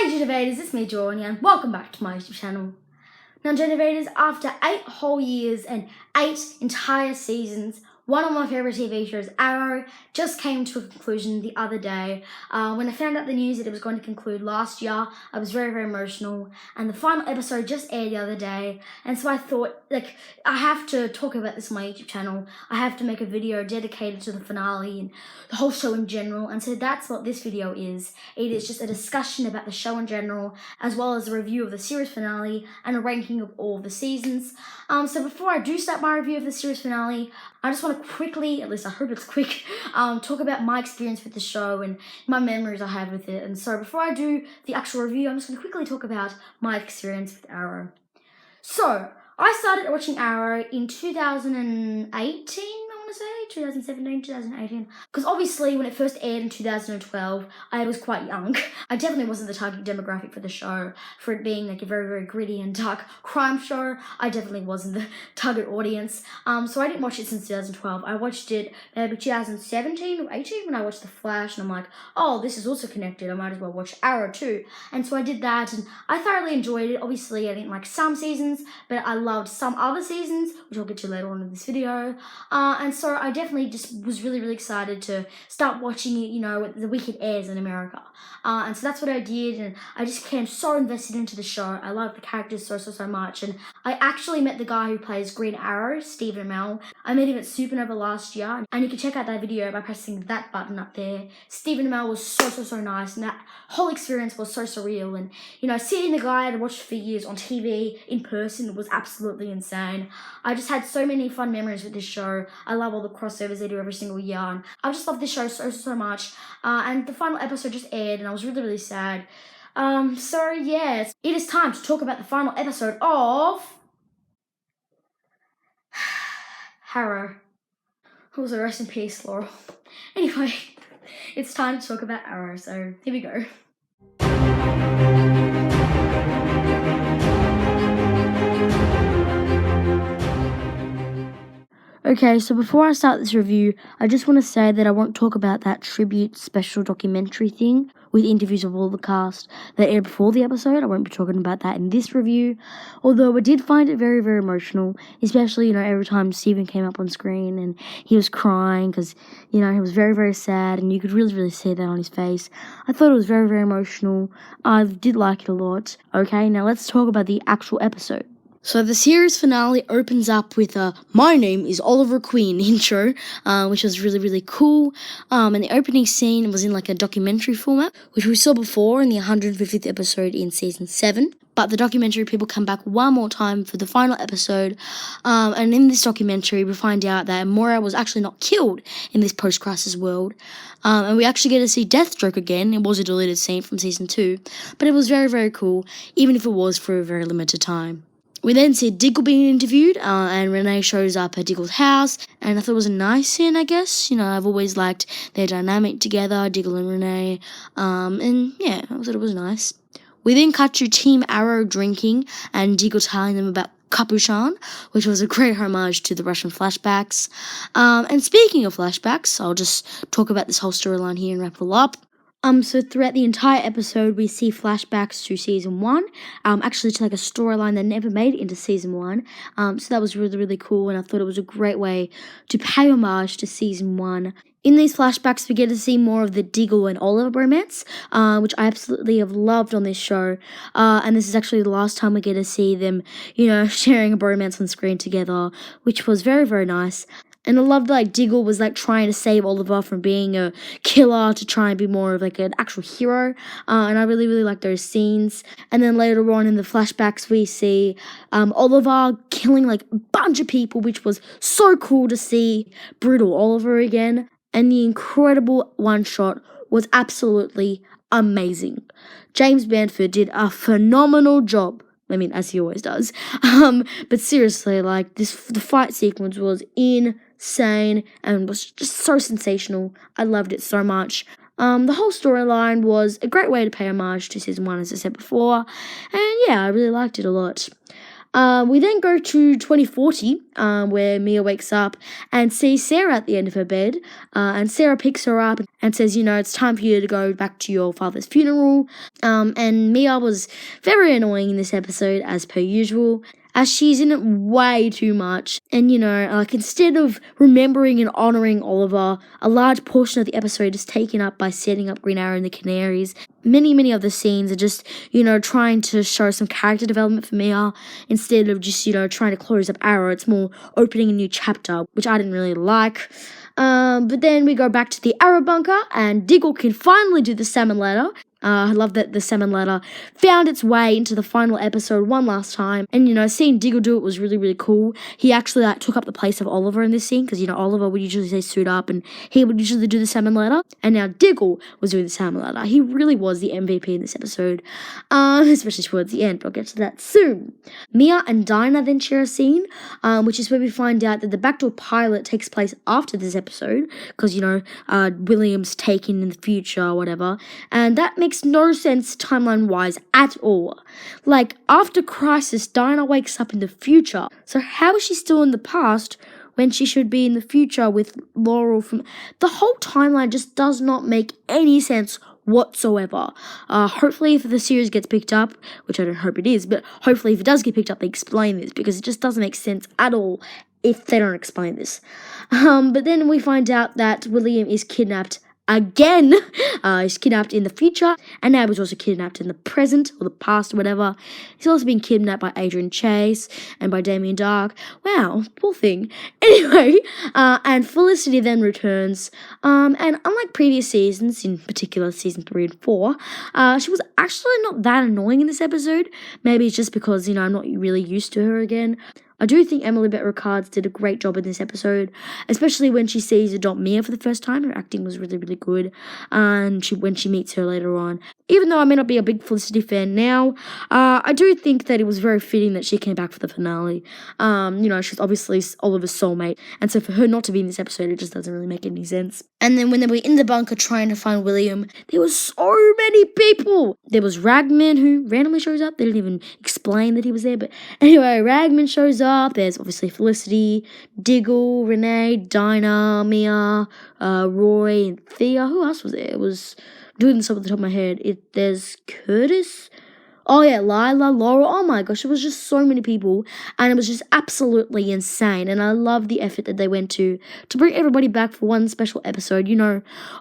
Generators, it's me Jordan and welcome back to my YouTube channel. Now Generators, after 8 whole years and 8 entire seasons, one of my favourite TV shows, Arrow, just came to a conclusion the other day. When I found out the news that it was going to conclude last year, I was very, very emotional. And the final episode just aired the other day. And so I thought, I have to talk about this on my YouTube channel. I have to make a video dedicated to the finale and the whole show in general. And so that's what this video is. It is just a discussion about the show in general, as well as a review of the series finale and a ranking of all the seasons. So before I do start my review of the series finale, I just want to quickly, at least I hope it's quick, talk about my experience with the show and my memories I have with it. And so before I do the actual review, I'm just going to quickly talk about my experience with Arrow. So, I started watching Arrow in 2018, I want to say, 2017, 2018. Because obviously when it first aired in 2012, I was quite young. I definitely wasn't the target demographic for the show, for it being like a very, very gritty and dark crime show. I definitely wasn't the target audience. So I didn't watch it since 2012. I watched it maybe 2017 or 18 when I watched The Flash, and I'm like, oh, this is also connected. I might as well watch Arrow too. And so I did that, and I thoroughly enjoyed it. Obviously, I didn't like some seasons, but I loved some other seasons, which I'll get to later on in this video. And so I definitely just was really, really excited to start watching it, you know, the week it airs in America. And so that's what I did, and I just became so invested into the show. I loved the characters so much, and I actually met the guy who plays Green Arrow, Stephen Amell. I met him at Supernova last year, and you can check out that video by pressing that button up there. Stephen Amell was so nice, and that whole experience was so surreal, and, you know, seeing the guy I'd watched for years on TV in person was absolutely insane. I just had so many fun memories with this show. I love all the crossovers they do every single year, and I just love this show so much. And the final episode just aired, and I was really, really sad. So yes, it is time to talk about the final episode of Arrow. Also, rest in peace, Laurel. Anyway, it's time to talk about Arrow, so here we go. Okay, so before I start this review, I just want to say that I won't talk about that tribute special documentary thing with interviews of all the cast that aired before the episode. I won't be talking about that in this review, although I did find it very, very emotional, especially, you know, every time Stephen came up on screen and he was crying because, you know, he was very, very sad, and you could really, really see that on his face. I thought it was very, very emotional. I did like it a lot. Okay, now let's talk about the actual episode. So the series finale opens up with a "My name is Oliver Queen" intro, which was really, really cool. And the opening scene was in like a documentary format, which we saw before in the 150th episode in season 7. But the documentary people come back one more time for the final episode. And in this documentary, we find out that Moira was actually not killed in this post-crisis world. And we actually get to see Deathstroke again. It was a deleted scene from season 2, but it was very, very cool, even if it was for a very limited time. We then see Diggle being interviewed, and Renee shows up at Diggle's house, and I thought it was a nice scene, I guess. You know, I've always liked their dynamic together, Diggle and Renee, and yeah, I thought it was nice. We then cut to Team Arrow drinking, and Diggle telling them about Capuchin, which was a great homage to the Russian flashbacks. And speaking of flashbacks, I'll just talk about this whole storyline here and wrap it all up. So throughout the entire episode, we see flashbacks to season 1, actually to like a storyline that never made it into season 1. So that was really, really cool, and I thought it was a great way to pay homage to season 1. In these flashbacks, we get to see more of the Diggle and Oliver romance, which I absolutely have loved on this show. And this is actually the last time we get to see them, you know, sharing a bromance on screen together, which was very, very nice. And I loved like Diggle was like trying to save Oliver from being a killer to try and be more of like an actual hero. And I really, really liked those scenes. And then later on in the flashbacks, we see Oliver killing like a bunch of people, which was so cool to see brutal Oliver again. And the incredible one shot was absolutely amazing. James Bamford did a phenomenal job. I mean, as he always does. But seriously, like the fight sequence was insane and was just so sensational. I loved it so much. The whole storyline was a great way to pay homage to season 1, as I said before. And yeah, I really liked it a lot. We then go to 2040, where Mia wakes up and sees Sarah at the end of her bed. And Sarah picks her up and says, it's time for you to go back to your father's funeral. And Mia was very annoying in this episode, as per usual, as she's in it way too much. And, instead of remembering and honouring Oliver, a large portion of the episode is taken up by setting up Green Arrow and the Canaries. Many of the scenes are just, trying to show some character development for Mia instead of just, trying to close up Arrow. It's more opening a new chapter, which I didn't really like. But then we go back to the Arrow bunker, and Diggle can finally do the salmon ladder. I love that the salmon ladder found its way into the final episode one last time. And, seeing Diggle do it was really, really cool. He actually took up the place of Oliver in this scene because, Oliver would usually say suit up and he would usually do the salmon ladder. And now Diggle was doing the salmon ladder. He really was the MVP in this episode, especially towards the end. But I'll get to that soon. Mia and Dinah then share a scene, which is where we find out that the backdoor pilot takes place after this episode because, William's taken in the future or whatever. And that makes no sense timeline-wise at all. Like, after Crisis, Dinah wakes up in the future. So how is she still in the past when she should be in the future with Laurel from... The whole timeline just does not make any sense whatsoever. Hopefully if the series gets picked up, which I don't hope it is, but hopefully if it does get picked up, they explain this, because it just doesn't make sense at all if they don't explain this. But then we find out that William is kidnapped again. He's kidnapped in the future, and now he's also kidnapped in the present, or the past, or whatever. He's also been kidnapped by Adrian Chase and by Damien Dark. Wow, poor thing. Anyway, and Felicity then returns, and unlike previous seasons, in particular season 3 and 4, she was actually not that annoying in this episode. Maybe it's just because, I'm not really used to her again. I do think Emily Bett Rickards did a great job in this episode, especially when she sees adopt Mia for the first time. Her acting was really, really good, and when she meets her later on. Even though I may not be a big Felicity fan now, I do think that it was very fitting that she came back for the finale. She's obviously Oliver's soulmate, and so for her not to be in this episode, it just doesn't really make any sense. And then when they were in the bunker trying to find William, there was so many people. There was Ragman, who randomly shows up. They didn't even explain that he was there, but anyway, Ragman shows up. There's obviously Felicity, Diggle, Renee, Dinah, Mia, Roy, and Thea. Who else was there? It was doing this off the top of my head. There's Curtis. Oh yeah, Lila, Laura. Oh my gosh, it was just so many people, and it was just absolutely insane. And I love the effort that they went to bring everybody back for one special episode.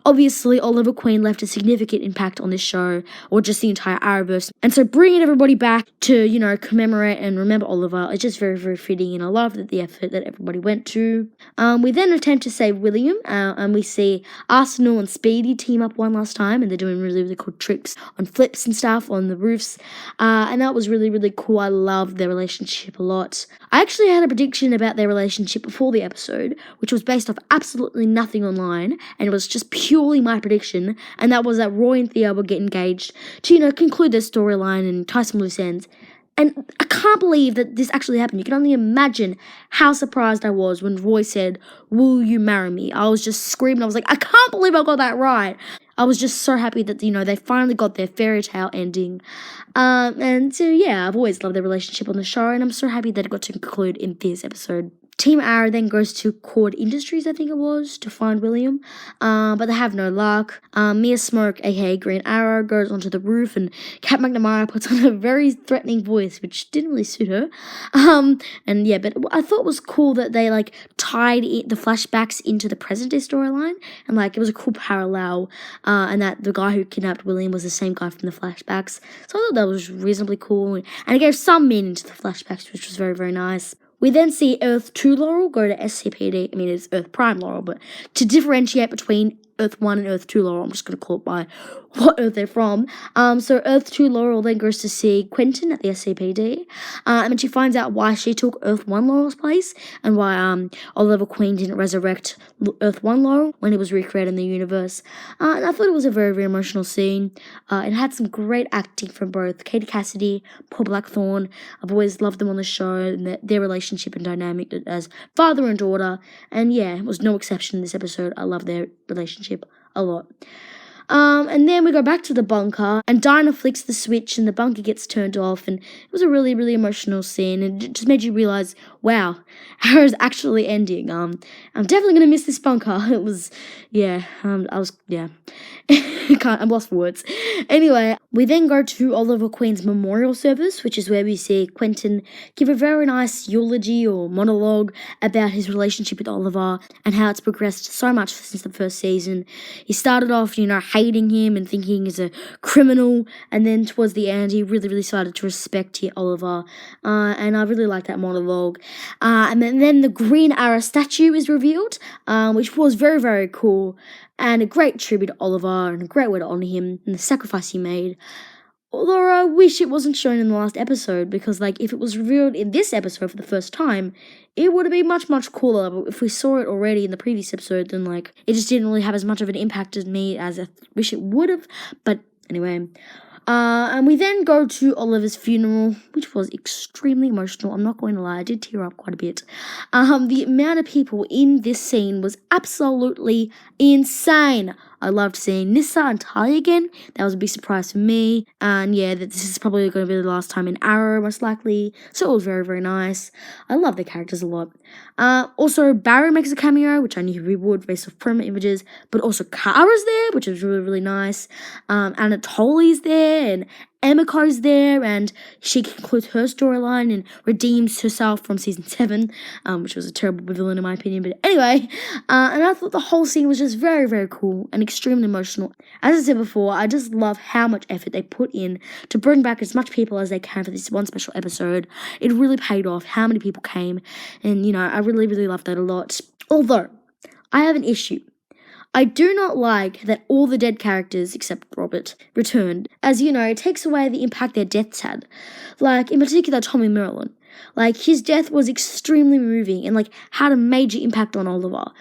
Obviously Oliver Queen left a significant impact on this show, or just the entire Arrowverse. And so bringing everybody back to, commemorate and remember Oliver is just very, very fitting. And I love the effort that everybody went to. We then attempt to save William, and we see Arsenal and Speedy team up one last time, and they're doing really, really cool tricks on flips and stuff on the roofs. And that was really, really cool. I loved their relationship a lot. I actually had a prediction about their relationship before the episode, which was based off absolutely nothing online, and it was just purely my prediction, and that was that Roy and Thea would get engaged to, conclude their storyline and tie some loose ends. And I can't believe that this actually happened. You can only imagine how surprised I was when Roy said, "Will you marry me?" I was just screaming. I was like, I can't believe I got that right. I was just so happy that, they finally got their fairy tale ending. And so, yeah, I've always loved their relationship on the show, and I'm so happy that it got to conclude in this episode. Team Arrow then goes to Cord Industries, I think it was, to find William, but they have no luck. Mia Smoke, aka Green Arrow, goes onto the roof, and Kat McNamara puts on a very threatening voice, which didn't really suit her. And yeah, but I thought it was cool that they tied the flashbacks into the present day storyline, and it was a cool parallel, and that the guy who kidnapped William was the same guy from the flashbacks. So I thought that was reasonably cool, and it gave some meaning to the flashbacks, which was very, very nice. We then see Earth 2 Laurel go to SCPD. I mean, it's Earth Prime Laurel, but to differentiate between Earth 1 and Earth 2 Laurel, I'm just going to call it by what Earth they're from. So Earth 2 Laurel then goes to see Quentin at the SCPD, and she finds out why she took Earth 1 Laurel's place, and why Oliver Queen didn't resurrect Earth 1 Laurel when he was recreated in the universe. And I thought it was a very, very emotional scene. It had some great acting from both Katie Cassidy, Paul Blackthorne. I've always loved them on the show, and their relationship and dynamic as father and daughter. And yeah, it was no exception in this episode. I love their relationship a lot. And then we go back to the bunker, and Dinah flicks the switch, and the bunker gets turned off, and it was a really, really emotional scene, and it just made you realize, wow, Arrow's actually ending. I'm definitely gonna miss this bunker. It was, yeah, I'm lost for words. Anyway, we then go to Oliver Queen's memorial service, which is where we see Quentin give a very nice eulogy or monologue about his relationship with Oliver and how it's progressed so much since the first season. He started off, hating him and thinking he's a criminal, and then towards the end, he really, really started to respect Oliver, and I really like that monologue. And then the Green Arrow statue is revealed, which was very, very cool, and a great tribute to Oliver and a great way to honour him and the sacrifice he made. Although I wish it wasn't shown in the last episode, because if it was revealed in this episode for the first time, it would have been much, much cooler. But if we saw it already in the previous episode, then it just didn't really have as much of an impact as me as I wish it would have. But anyway, and we then go to Oliver's funeral, which was extremely emotional. I'm not going to lie, I did tear up quite a bit. The amount of people in this scene was absolutely insane. I loved seeing Nyssa and Talia again. That was a big surprise for me. And yeah, this is probably going to be the last time in Arrow, most likely. So it was very, very nice. I love the characters a lot. Also, Barry makes a cameo, which I knew he would based off promo images. But also Kara's there, which is really, really nice. Anatoly's there, and Emiko's there, and she concludes her storyline and redeems herself from season 7, which was a terrible villain in my opinion. But anyway, and I thought the whole scene was just very, very cool and extremely emotional. As I said before, I just love how much effort they put in to bring back as much people as they can for this one special episode. It really paid off how many people came, and I really, really loved that a lot. Although, I have an issue. I do not like that all the dead characters, except Robert, returned, as it takes away the impact their deaths had. In particular, Tommy Merlin. His death was extremely moving and, had a major impact on Oliver,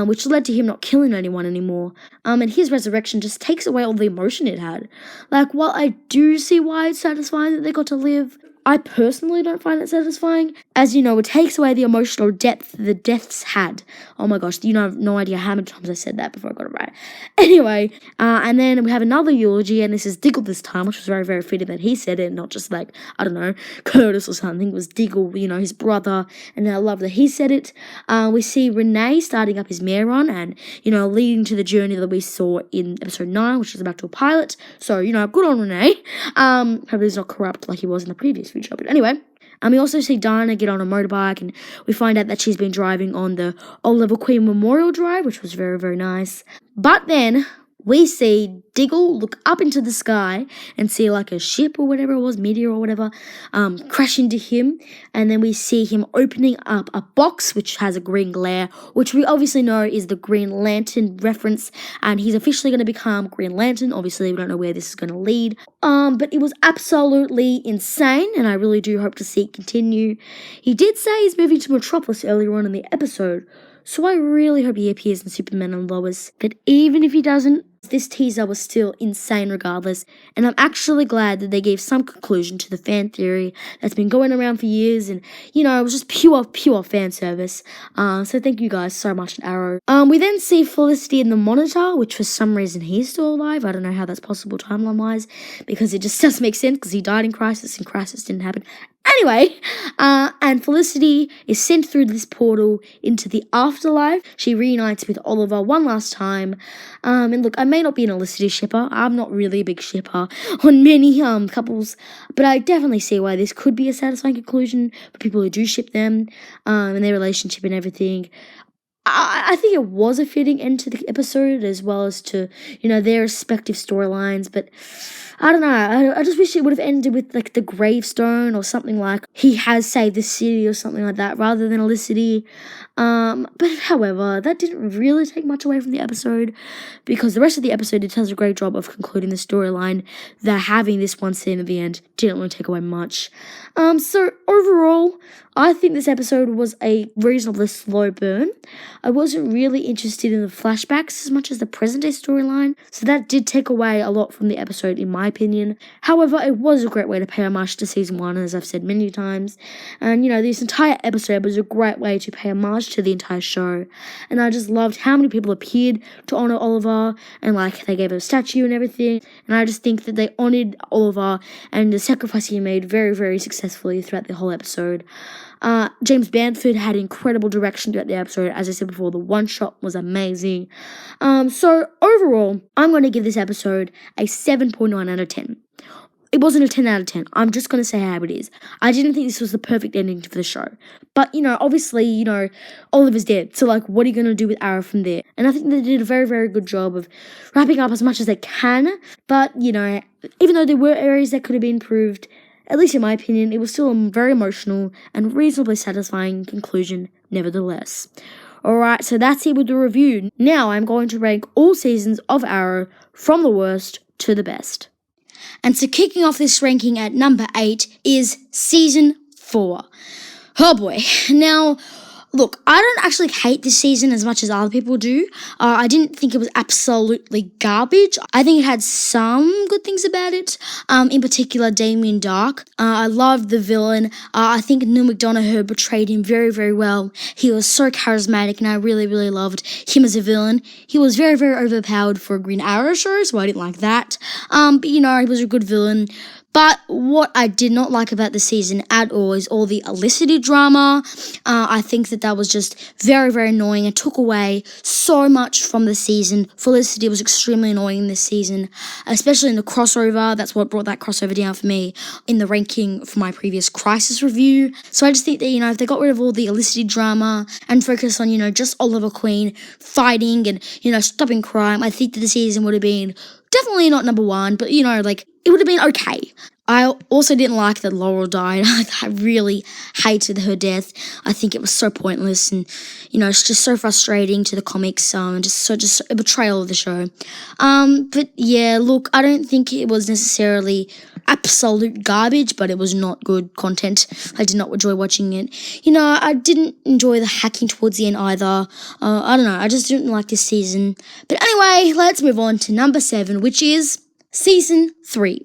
which led to him not killing anyone anymore. And his resurrection just takes away all the emotion it had. While I do see why it's satisfying that they got to live, I personally don't find it satisfying, as it takes away the emotional depth the deaths had. Oh my gosh, I have no idea how many times I said that before I got it right. Anyway, and then we have another eulogy, and this is Diggle this time, which was very, very fitting that he said it, not just Curtis or something. It was Diggle, his brother, and I love that he said it. We see Renee starting up his mayor run, and, leading to the journey that we saw in episode 9, which is back to a pilot. So, good on Renee. Hopefully he's not corrupt like he was in the previous video. But anyway, we also see Dinah get on a motorbike, and we find out that she's been driving on the Oliver Queen Memorial Drive, which was very, very nice. But then we see Diggle look up into the sky and see a ship or whatever it was, meteor or whatever, crash into him. And then we see him opening up a box which has a green glare, which we obviously know is the Green Lantern reference. And he's officially going to become Green Lantern. Obviously, we don't know where this is going to lead. But it was absolutely insane, and I really do hope to see it continue. He did say he's moving to Metropolis earlier on in the episode, so I really hope he appears in Superman and Lois. But even if he doesn't, this teaser was still insane regardless, and I'm actually glad that they gave some conclusion to the fan theory that's been going around for years, and it was just pure fan service. So thank you guys so much, Arrow. We then see Felicity in the Monitor, which for some reason he's still alive. I don't know how that's possible timeline-wise, because it just doesn't make sense, because he died in Crisis, and Crisis didn't happen. Anyway, and Felicity is sent through this portal into the afterlife. She reunites with Oliver one last time. And look, I may not be an Felicity shipper. I'm not really a big shipper on many couples, but I definitely see why this could be a satisfying conclusion for people who do ship them, and their relationship and everything. I think it was a fitting end to the episode, as well as to, their respective storylines, but I don't know, I just wish it would have ended with, the gravestone or something like he has saved the city or something like that, rather than Felicity. But however, that didn't really take much away from the episode, because the rest of the episode, it does a great job of concluding the storyline, that having this one scene at the end didn't really take away much. So overall, I think this episode was a reasonably slow burn. I wasn't really interested in the flashbacks as much as the present day storyline, so that did take away a lot from the episode in my opinion. However, it was a great way to pay homage to season 1, as I've said many times, and this entire episode was a great way to pay homage to the entire show, and I just loved how many people appeared to honor Oliver, and they gave her a statue and everything, and I just think that they honored Oliver and the sacrifice he made very, very successfully throughout the whole episode. James Bamford had incredible direction throughout the episode. As I said before, the one shot was amazing. So overall, I'm going to give this episode a 7.9 out of 10. It wasn't a 10 out of 10. I'm just going to say how it is. I didn't think this was the perfect ending for the show. But, obviously, Oliver's dead. So, what are you going to do with Arrow from there? And I think they did a very, very good job of wrapping up as much as they can. But, even though there were areas that could have been improved, at least in my opinion, it was still a very emotional and reasonably satisfying conclusion nevertheless. Alright, so that's it with the review. Now I'm going to rank all seasons of Arrow from the worst to the best. And so kicking off this ranking at number 8 is Season 4. Oh boy. Now, look, I don't actually hate this season as much as other people do. I didn't think it was absolutely garbage. I think it had some good things about it. In particular, Damien Dark. I loved the villain. I think Neil McDonough portrayed him very, very well. He was so charismatic, and I really, really loved him as a villain. He was very, very overpowered for a Green Arrow show, so I didn't like that. But he was a good villain. But what I did not like about the season at all is all the Felicity drama. I think that was just very, very annoying and took away so much from the season. Felicity was extremely annoying this season, especially in the crossover. That's what brought that crossover down for me in the ranking for my previous Crisis review. So I just think that, if they got rid of all the Felicity drama and focus on, just Oliver Queen fighting and, stopping crime, I think that the season would have been definitely not number 1, but, it would have been okay. I also didn't like that Laurel died. I really hated her death. I think it was so pointless and, it's just so frustrating to the comics and just a betrayal of the show. But yeah, look, I don't think it was necessarily absolute garbage, but it was not good content. I did not enjoy watching it. I didn't enjoy the hacking towards the end either. I don't know, I just didn't like this season. But anyway, let's move on to number 7, which is Season 3.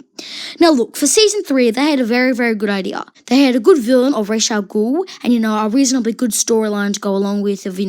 Now look, for Season 3, they had a very, very good idea. They had a good villain of Ra's al Ghul and, a reasonably good storyline to go along with of,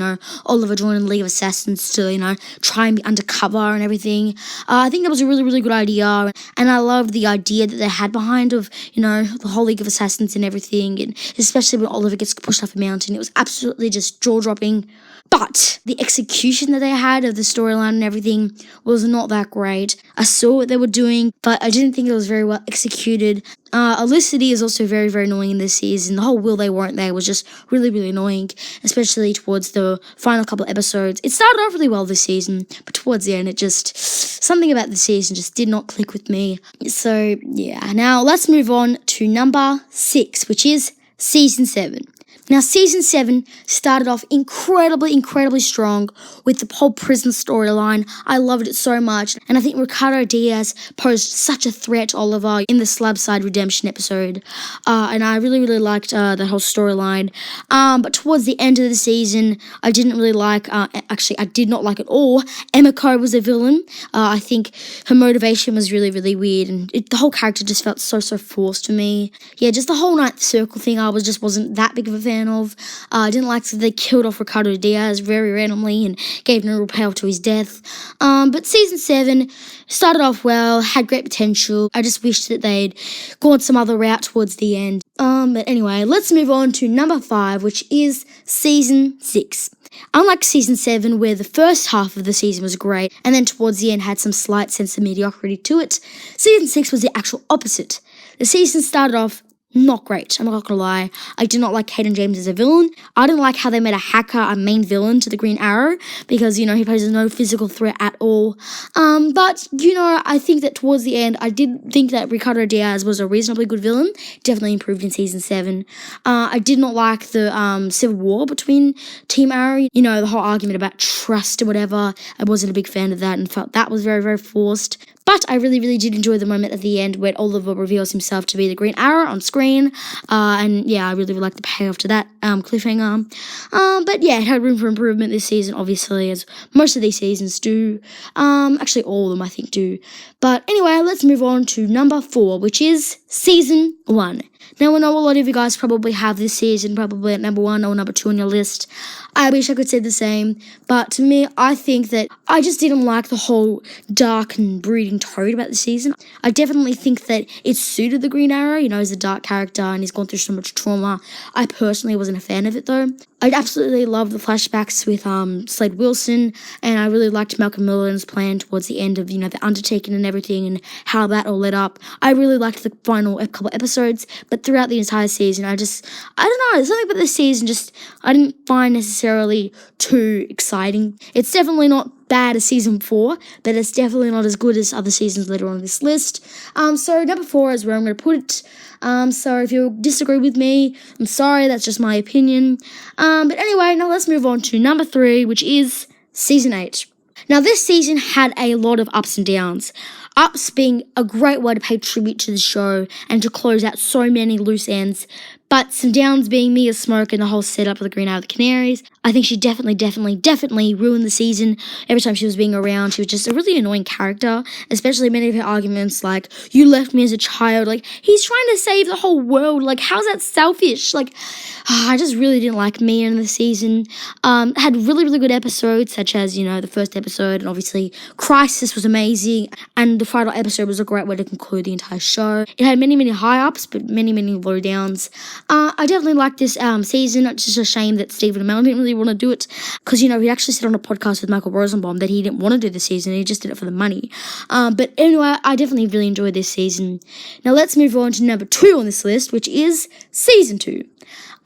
Oliver joining the League of Assassins to, try and be undercover and everything. I think that was a really, really good idea, and I loved the idea that they had behind of, the whole League of Assassins and everything, and especially when Oliver gets pushed up a mountain. It was absolutely just jaw-dropping. But the execution that they had of the storyline and everything was not that great. I saw what they were doing, but I didn't think it was very well executed. Felicity is also very, very annoying in this season. The whole will they, won't they was just really, really annoying, especially towards the final couple of episodes. It started off really well this season, but towards the end, something about the season just did not click with me. So, yeah. Now, let's move on to number 6, which is Season 7. Now, Season 7 started off incredibly, incredibly strong with the whole prison storyline. I loved it so much, and I think Ricardo Diaz posed such a threat to Oliver in the Slabside Redemption episode, and I really, really liked the whole storyline. But towards the end of the season, I didn't really like, actually, I did not like at all. Emiko was a villain. I think her motivation was really, really weird, and the whole character just felt so, so forced to me. Yeah, just the whole Ninth Circle thing, I wasn't that big of a fan of. I didn't like that they killed off Ricardo Diaz very randomly and gave no real payoff to his death. But Season 7 started off well, had great potential. I just wish that they'd gone some other route towards the end. But anyway, let's move on to number 5, which is Season 6. Unlike Season 7, where the first half of the season was great, and then towards the end had some slight sense of mediocrity to it, Season 6 was the actual opposite. The season started off not great, I'm not gonna lie. I did not like Hayden James as a villain. I didn't like how they made a hacker a main villain to the Green Arrow, because, he poses no physical threat at all. But, I think that towards the end, I did think that Ricardo Diaz was a reasonably good villain. Definitely improved in Season 7. I did not like the civil war between Team Arrow. The whole argument about trust or whatever. I wasn't a big fan of that and felt that was very, very forced. But I really, really did enjoy the moment at the end when Oliver reveals himself to be the Green Arrow on screen. And yeah, I really would like the payoff to that cliffhanger. But yeah, it had room for improvement this season, obviously, as most of these seasons do. Actually, all of them, I think, do. But anyway, let's move on to number 4, which is Season 1. Now, I know a lot of you guys probably have this season probably at number 1 or number 2 on your list. I wish I could say the same, but to me, I think that I just didn't like the whole dark and brooding tone about the season. I definitely think that it suited the Green Arrow, you know, he's a dark character and he's gone through so much trauma. I personally wasn't a fan of it though. I absolutely loved the flashbacks with Slade Wilson, and I really liked Malcolm Merlyn's plan towards the end of, you know, the undertaking and everything and how that all led up. I really liked the final couple episodes, but throughout the entire season, I don't know, there's something about this season I didn't find necessarily too exciting. It's definitely not bad as season 4, but it's definitely not as good as other seasons later on this list. So number 4 is where I'm going to put it. So if you disagree with me, I'm sorry, that's just my opinion. But anyway, now let's move on to number 3, which is Season 8. Now this season had a lot of ups and downs. Ups being a great way to pay tribute to the show and to close out so many loose ends, but some downs being Mia Smoke and the whole setup of the Green Arrow of the Canaries. I think she definitely ruined the season. Every time she was being around, she was just a really annoying character, especially many of her arguments like, you left me as a child, like, he's trying to save the whole world, like, how's that selfish? Like, I just really didn't like Mia in the season. Had really, really good episodes, such as, you know, the first episode, and obviously Crisis was amazing, and the final episode was a great way to conclude the entire show. It had many, many high ups, but many, many low downs. I definitely liked this season. It's just a shame that Stephen Amell didn't really want to do it, because, you know, he actually said on a podcast with Michael Rosenbaum that he didn't want to do the season, he just did it for the money. But anyway, I definitely really enjoyed this season. Now let's move on to number 2 on this list, which is Season 2.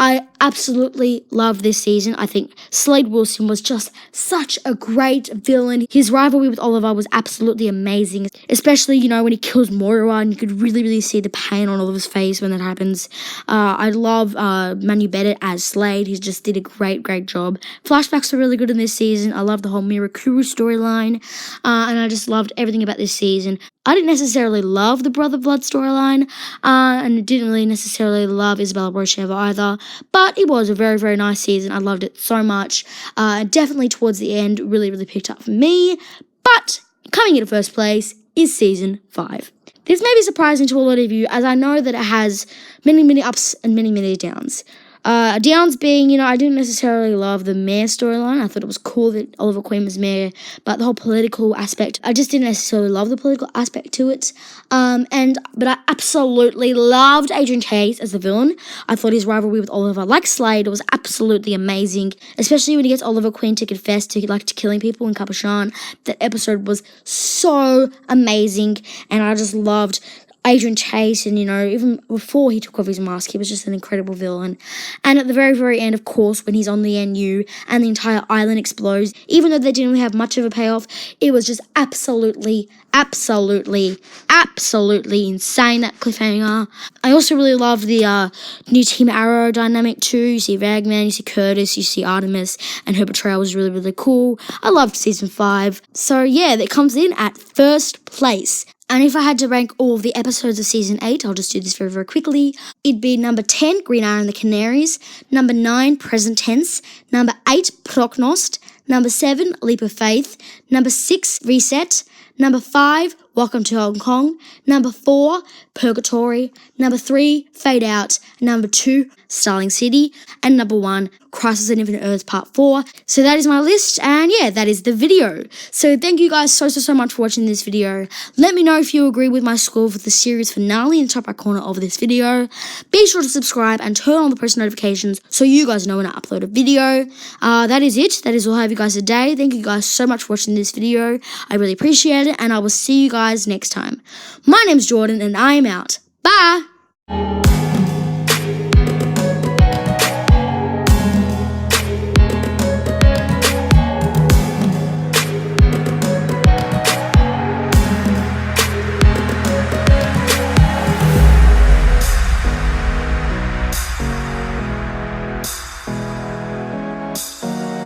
I absolutely love this season. I think Slade Wilson was just such a great villain. His rivalry with Oliver was absolutely amazing, especially, you know, when he kills Moira and you could really, really see the pain on Oliver's face when that happens. I love Manu Bennett as Slade. He just did a great, great job. Flashbacks are really good in this season. I love the whole Mirakuru storyline, and I just loved everything about this season. I didn't necessarily love the Brother Blood storyline, and didn't really necessarily love Isabella Brocheva either, but it was a very, very nice season. I loved it so much. Definitely towards the end, really, really picked up for me, but coming in first place is Season 5. This may be surprising to a lot of you, as I know that it has many, many ups and many, many downs. Downs being, you know, I didn't necessarily love the mayor storyline. I thought it was cool that Oliver Queen was mayor, but the whole political aspect, I just didn't necessarily love the political aspect to it. But I absolutely loved Adrian Chase as the villain. I thought his rivalry with Oliver, like Slade, was absolutely amazing, especially when he gets Oliver Queen to confess to killing people in Capuchan. That episode was so amazing, and I just loved Adrian Chase, and, you know, even before he took off his mask, he was just an incredible villain. And at the very, very end, of course, when he's on the NU and the entire island explodes, even though they didn't really have much of a payoff, it was just absolutely insane, that cliffhanger. I also really love the new Team Arrow dynamic too. You see Ragman, you see Curtis, you see Artemis, and her betrayal was really, really cool. I loved Season 5. So yeah, that comes in at first place. And if I had to rank all of the episodes of Season 8, I'll just do this very, very quickly. It'd be number 10, Green Arrow and the Canaries. Number 9, Present Tense. Number 8, Prognost. Number 7, Leap of Faith. Number 6, Reset. Number 5, Welcome to Hong Kong. Number 4, Purgatory. Number 3, Fade Out. Number 2, Starling City. And number 1, Crisis on Infinite Earths Part 4. So that is my list, and yeah, that is the video. So thank you guys so much for watching this video. Let me know if you agree with my score for the series finale in the top right corner of this video. Be sure to subscribe and turn on the post notifications so you guys know when I upload a video. That is it. That is all I have you guys today. Thank you guys so much for watching this video. I really appreciate it, and I will see you guys next time. My name's Jordan, and I am out. Bye!